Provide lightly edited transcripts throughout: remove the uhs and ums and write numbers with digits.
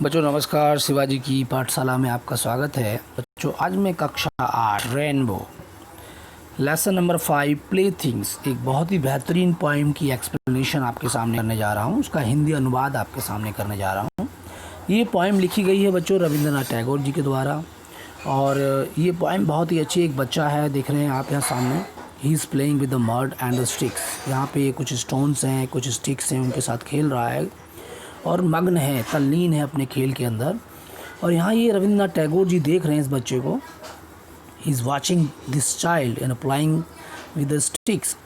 बच्चों नमस्कार। शिवाजी की पाठशाला में आपका स्वागत है। बच्चों आज मैं कक्षा 8 rainbow lesson number 5 play things एक बहुत ही बेहतरीन पोइम की एक्सप्लेनेशन आपके सामने करने जा रहा हूँ। उसका हिंदी अनुवाद आपके सामने करने जा रहा हूँ। ये पोइम लिखी गई है बच्चों रविंद्रनाथ टैगोर जी के द्वारा, और ये पोइम बहुत ही अच्छी। एक बच्चा है, देख रहे हैं आप यहाँ सामने, he is playing with the mud and the sticks. यहाँ पे कुछ स्टोन्स हैं, कुछ स्टिक्स हैं, उनके साथ खेल रहा है और मग्न है, तल्लीन है अपने खेल के अंदर। और यहाँ ये रविंद्रनाथ टैगोर जी देख रहे हैं इस बच्चे को। He is watching this child and प्लाइंग with the sticks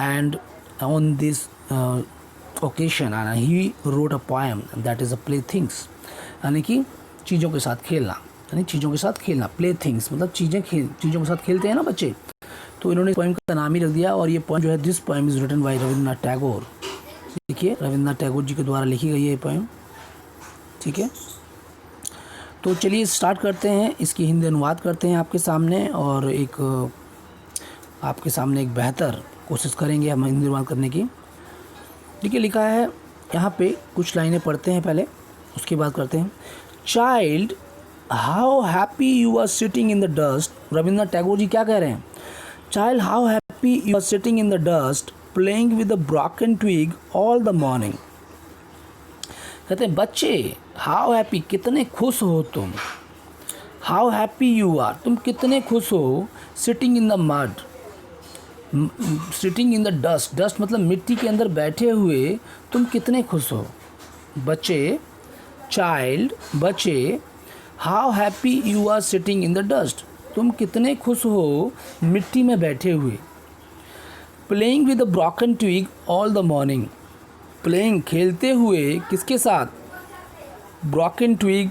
and on this occasion and he wrote a poem that is a play things, यानी कि चीज़ों के साथ खेलना, यानी चीज़ों के साथ खेलना। प्ले थिंग्स मतलब चीज़ों के साथ खेलते हैं ना बच्चे, तो इन्होंने पोएम का नाम ही रख दिया। और ये पोएम जो है, this poem is written by Rabindranath Tagore. देखिए रविंद्रनाथ टैगोर जी के द्वारा लिखी गई है ये पोएम। ठीक है, तो चलिए स्टार्ट करते हैं, इसकी हिंदी अनुवाद करते हैं आपके सामने, और आपके सामने एक बेहतर कोशिश करेंगे हम हिंदी अनुवाद करने की। देखिए लिखा है यहाँ पे, कुछ लाइनें पढ़ते हैं पहले, उसके बाद करते हैं। Child how happy you are sitting in the dust. Rabindranath Tagore ji क्या कह रहे हैं? Child how happy you are sitting in the dust playing with a broken twig all the morning। कहते हैं बच्चे, हाउ हैप्पी कितने खुश हो तुम, हाउ हैप्पी यू आर तुम कितने खुश हो, sitting in the mud, sitting in the dust, dust मतलब मिट्टी के अंदर बैठे हुए तुम कितने खुश हो। बच्चे, चाइल्ड बच्चे, how happy you are sitting in the dust तुम कितने खुश हो मिट्टी में बैठे हुए। Playing with a broken twig all the morning, playing खेलते हुए किसके साथ? ब्रोकन ट्विग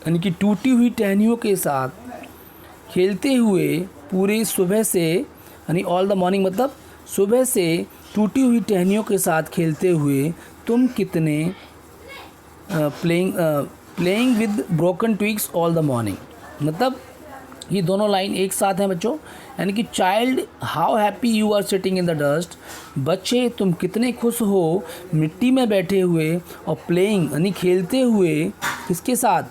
यानी कि टूटी हुई टहनियों के साथ खेलते हुए पूरी सुबह से, यानी ऑल द मॉर्निंग मतलब सुबह से टूटी हुई टहनियों के साथ खेलते हुए तुम कितने, playing with broken twigs all the morning, मतलब ये दोनों लाइन एक साथ हैं बच्चों। यानी कि child how happy you are sitting in the dust, बच्चे तुम कितने खुश हो मिट्टी में बैठे हुए, और प्लेइंग यानी खेलते हुए किसके साथ?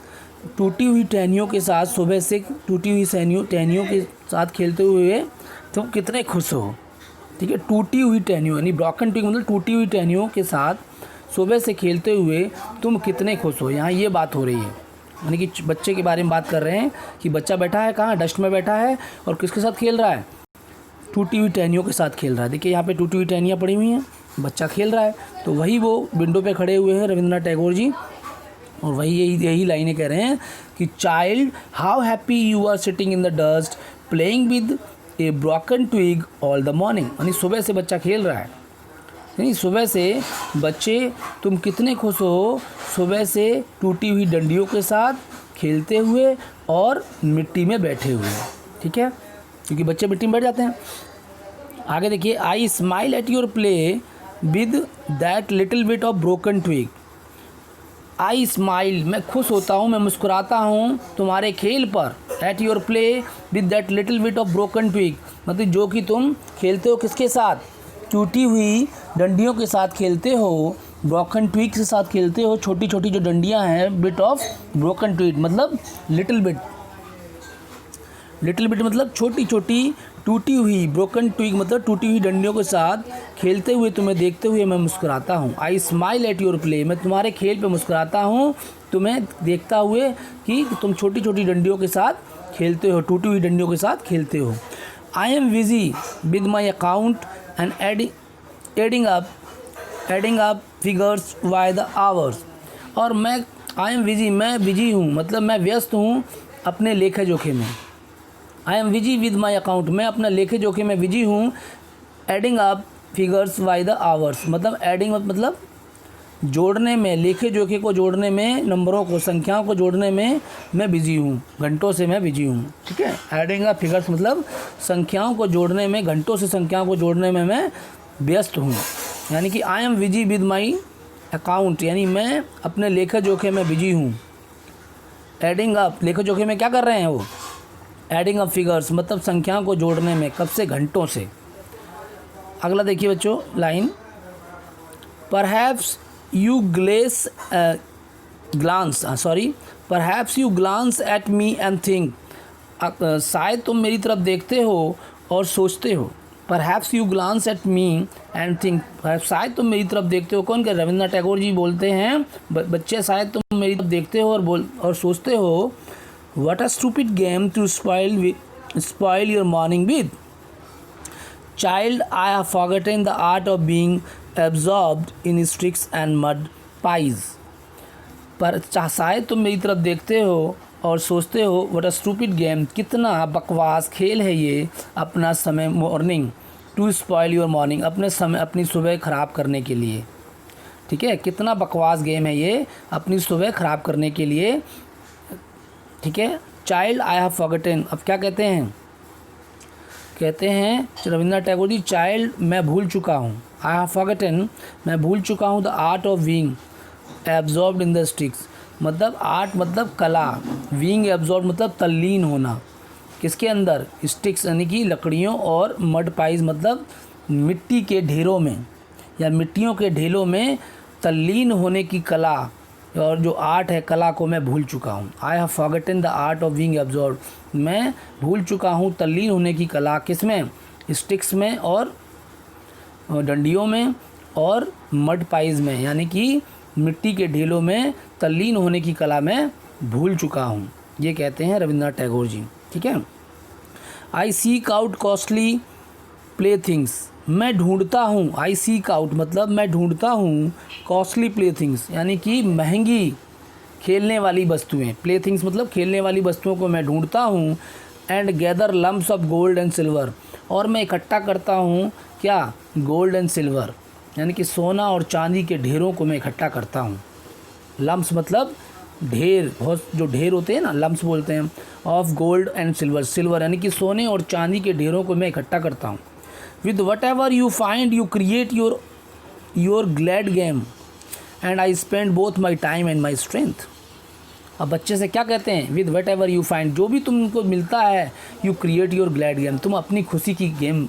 टूटी हुई टहनियों के साथ, सुबह से टूटी हुई टहनियों के साथ खेलते हुए तुम कितने खुश हो। ठीक है, टूटी हुई टहनियों यानी ब्रोकन ट्विग मतलब टूटी हुई टहनियों के साथ सुबह से खेलते हुए तुम कितने खुश हो। यहाँ ये बात हो रही है, यानी कि बच्चे के बारे में बात कर रहे हैं कि बच्चा बैठा है कहाँ? डस्ट में बैठा है, और किसके साथ खेल रहा है? टूटी हुई टहनियों के साथ खेल रहा है। देखिए यहाँ पे टूटी हुई टहनियाँ पड़ी हुई हैं, बच्चा खेल रहा है, तो वही वो विंडो पे खड़े हुए हैं रविंद्रनाथ टैगोर जी, और वही यही लाइनें कह रहे हैं कि child how happy you are sitting in the dust playing with a broken twig all the morning, यानी सुबह से बच्चा खेल रहा है, नहीं सुबह से बच्चे तुम कितने खुश हो सुबह से टूटी हुई डंडियों के साथ खेलते हुए और मिट्टी में बैठे हुए। ठीक है, क्योंकि बच्चे मिट्टी में बैठ जाते हैं। आगे देखिए, I smile at your play with that little bit of broken twig. I smile मैं खुश होता हूँ, मैं मुस्कुराता हूँ तुम्हारे खेल पर। At your play with that little bit of broken twig मतलब जो कि तुम खेलते हो किसके साथ? टूटी हुई डंडियों के साथ खेलते हो, ब्रोकन ट्विग के साथ खेलते हो, छोटी छोटी जो डंडियां हैं, बिट ऑफ ब्रोकन ट्विग मतलब लिटिल बिट, लिटिल बिट मतलब छोटी छोटी टूटी हुई, ब्रोकन ट्विग मतलब टूटी हुई डंडियों के साथ खेलते हुए तुम्हें देखते हुए मैं मुस्कुराता हूँ। आई स्माइल एट योर प्ले मैं तुम्हारे खेल पे मुस्कुराता हूँ, तुम्हें देखता हुए कि तुम छोटी छोटी डंडियों के साथ खेलते हो, टूटी हुई डंडियों के साथ खेलते हो। I am busy with my account and adding up figures by the hours. और मैं आई एम बिजी मैं बिजी हूँ मतलब मैं व्यस्त हूँ अपने लेखे जोखे में। I am busy with my account मैं अपना लेखे जोखे में बिजी हूँ। Adding up figures by the hours मतलब एडिंग मतलब जोड़ने में, लेखे जोखे को जोड़ने में, नंबरों को, संख्याओं को जोड़ने में मैं बिजी हूँ, घंटों से मैं बिजी हूँ। ठीक है, एडिंग अप फिगर्स मतलब संख्याओं को जोड़ने में, घंटों से संख्याओं को जोड़ने में मैं व्यस्त हूँ। यानी कि I am busy with my account यानी मैं अपने लेखे जोखे में बिजी हूँ। एडिंग अप लेखे जोखे में क्या कर रहे हैं वो? एडिंग अप फिगर्स मतलब संख्याओं को जोड़ने में, कब से? घंटों से। अगला देखिए बच्चों line, perhaps you glance perhaps you glance at me and think, शायद तुम मेरी तरफ देखते हो और सोचते हो। Perhaps you glance at me and think, शायद तुम मेरी तरफ देखते हो। कौन कह, रविंद्रनाथ टैगोर जी बोलते हैं, बच्चे शायद तुम मेरी तरफ देखते हो और सोचते हो, what a stupid game to spoil your morning with. Child, I have forgotten the art of being absorbed in sticks and mud pies. पर शायद तुम मेरी तरफ देखते हो और सोचते हो, व्हाट अ स्टूपिड गेम, कितना बकवास खेल है ये, अपना समय morning to spoil your morning, अपनी सुबह ख़राब करने के लिए। ठीक है, कितना बकवास गेम है ये अपनी सुबह ख़राब करने के लिए। ठीक है, चाइल्ड आई हैव फॉरगॉटन, अब क्या कहते हैं रविंद्रनाथ टैगोर जी, चाइल्ड मैं भूल चुका हूँ, आई हैव फॉरगॉटन मैं भूल चुका हूँ, the art of being absorbed in the sticks, मतलब आर्ट मतलब कला, बीइंग एब्जॉर्ब मतलब तल्लीन होना, किसके अंदर, स्टिक्स यानी कि लकड़ियों, और मड पाइज मतलब मिट्टी के ढेरों में या मिट्टियों के ढेलों में तल्लीन होने की कला, और जो आर्ट है, कला को मैं भूल चुका हूँ। आई have forgotten the art of being absorb, मैं भूल चुका हूँ तल्लीन होने की कला, किसमें, स्टिक्स में और डंडियों में और मड पाइज में, यानी कि मिट्टी के ढेलों में तल्लीन होने की कला मैं भूल चुका हूँ, ये कहते हैं रविंद्रनाथ टैगोर जी। ठीक है, आई seek out costly play things, मैं ढूंढता हूँ, आई सीक आउट मतलब मैं ढूंढता हूँ, कॉस्टली प्ले थिंग्स यानी कि महंगी खेलने वाली वस्तुएं, प्ले थिंग्स मतलब खेलने वाली वस्तुओं को मैं ढूंढता हूँ, and gather lumps of gold and silver, और मैं इकट्ठा करता हूँ क्या, गोल्ड एंड सिल्वर यानी कि सोना और चांदी के ढेरों को मैं इकट्ठा करता हूँ। लम्प्स मतलब ढेर, बहुत जो ढेर होते हैं ना, लम्प्स बोलते हैं, of gold and silver, silver यानी कि सोने और चांदी के ढेरों को मैं इकट्ठा करता हूँ। With what ever you find you create your glad game and I spend both my time and my strength. अब बच्चे से क्या कहते हैं, with what ever you find, जो भी तुमको मिलता है, you create your glad game, तुम अपनी खुशी की गेम,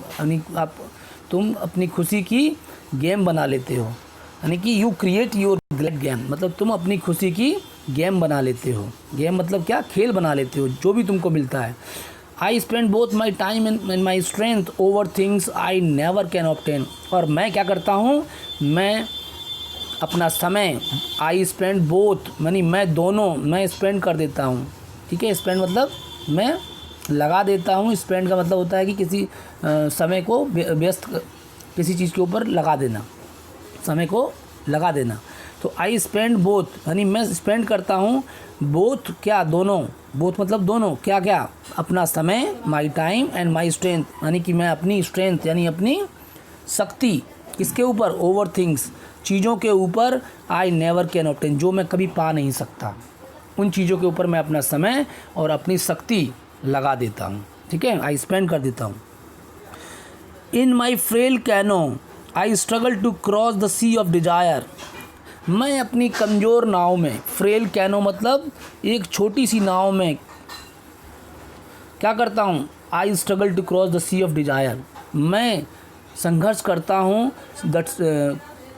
तुम अपनी खुशी की गेम बना लेते हो, यानी कि you create your glad game मतलब तुम अपनी खुशी की गेम बना लेते हो। गेम मतलब क्या, खेल बना लेते हो जो भी तुमको मिलता है। I spend both my time and my strength over things I never can obtain, और मैं क्या करता हूँ, मैं अपना समय, आई स्पेंड बोथ यानी मैं दोनों, मैं स्पेंड कर देता हूँ। ठीक है, स्पेंड मतलब मैं लगा देता हूँ, स्पेंड का मतलब होता है कि किसी समय को व्यस्त, किसी चीज़ के ऊपर लगा देना, समय को लगा देना। तो आई स्पेंड बोथ यानी मैं स्पेंड करता हूँ, बोथ क्या, दोनों, बोथ मतलब दोनों, क्या क्या, अपना समय, my time and my strength यानी कि मैं अपनी स्ट्रेंथ यानी अपनी शक्ति किसके ऊपर, ओवर थिंग्स चीज़ों के ऊपर, आई नेवर कैन ऑब्टेन जो मैं कभी पा नहीं सकता, उन चीज़ों के ऊपर मैं अपना समय और अपनी शक्ति लगा देता हूँ। ठीक है, आई स्पेंड कर देता हूँ। In my frail canoe I struggle to cross the sea of desire, मैं अपनी कमज़ोर नाव में, फ्रेल कैनो मतलब एक छोटी सी नाव में क्या करता हूँ, I struggle to cross the sea of desire, मैं संघर्ष करता हूँ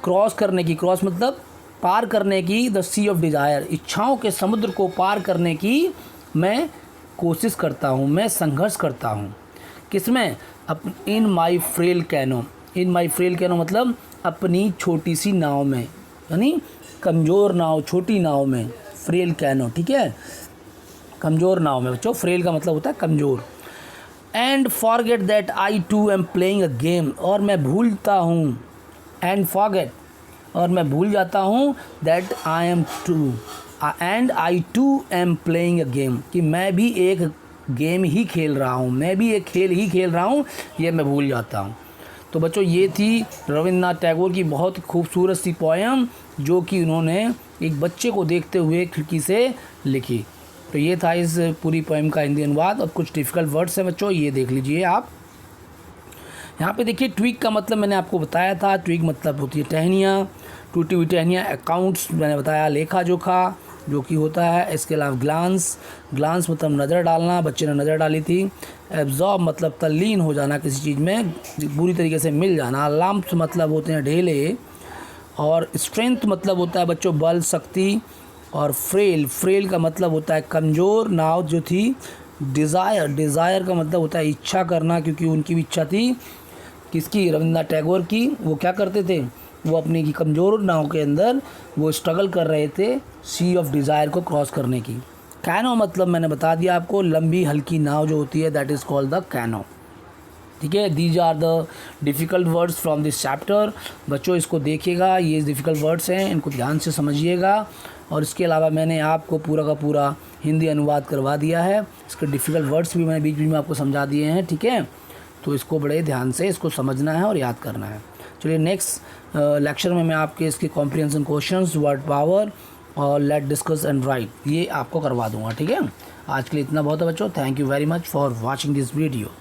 क्रॉस करने की, क्रॉस मतलब पार करने की, द सी ऑफ डिजायर इच्छाओं के समुद्र को पार करने की मैं कोशिश करता हूँ, मैं संघर्ष करता हूँ, किसमें, इन my frail canoe, in my frail canoe मतलब अपनी छोटी सी नाव में, यानी कमज़ोर नाव, छोटी नाव में, फ्रेल कैनो। ठीक है, कमज़ोर नाव में बच्चों, फ्रेल का मतलब होता है कमज़ोर। And forget that I too am playing a game, और मैं भूलता हूँ, एंड फॉरगेट और मैं भूल जाता हूँ, that I am too and I too am playing a game कि मैं भी एक गेम ही खेल रहा हूँ, मैं भी एक खेल ही खेल रहा हूँ, ये मैं भूल जाता हूँ। तो बच्चों ये थी रविंद्रनाथ टैगोर की बहुत खूबसूरत सी पोएम जो कि उन्होंने एक बच्चे को देखते हुए खिड़की से लिखी। तो ये था इस पूरी पोएम का हिंदी अनुवाद। अब कुछ डिफ़िकल्ट वर्ड्स हैं बच्चों, ये देख लीजिए आप। यहाँ पे देखिए ट्वीक का मतलब मैंने आपको बताया था, ट्वीक मतलब होती है टहनियाँ, टूटी हुई टहनियाँ। अकाउंट्स मैंने बताया लेखा जोखा जो कि होता है। इसके अलावा ग्लांस, ग्लांस मतलब नज़र डालना, बच्चे ने नज़र डाली थी। एब्जॉर्ब मतलब तल्लीन हो जाना किसी चीज़ में, बुरी तरीके से मिल जाना। लम्प्स मतलब होते हैं ढेले। और स्ट्रेंथ मतलब होता है बच्चों बल, शक्ति। और फ्रेल का मतलब होता है कमज़ोर नाव जो थी। डिज़ायर का मतलब होता है इच्छा करना, क्योंकि उनकी भी इच्छा थी किसकी, रविंद्रनाथ टैगोर की। वो क्या करते थे, वो अपनी की कमज़ोर नाव के अंदर वो स्ट्रगल कर रहे थे सी ऑफ डिज़ायर को क्रॉस करने की। कैनो मतलब मैंने बता दिया आपको, लंबी हल्की नाव जो होती है, that is called the canoe. ठीक है, these are the difficult words from this chapter. बच्चों इसको देखिएगा, ये डिफ़िकल्ट वर्ड्स हैं, इनको ध्यान से समझिएगा। और इसके अलावा मैंने आपको पूरा का पूरा हिंदी अनुवाद करवा दिया है, इसके डिफ़िकल्ट वर्ड्स भी मैंने बीच बीच में आपको समझा दिए हैं। ठीक है, तो इसको बड़े ध्यान से इसको समझना है और याद करना है। चलिए नेक्स्ट लेक्चर में मैं आपके इसके कॉम्प्रिहेंशन क्वेश्चंस, वर्ड पावर और लेट डिस्कस एंड राइट ये आपको करवा दूंगा। ठीक है, आज के लिए इतना बहुत है बच्चों। Thank you very much for watching this video.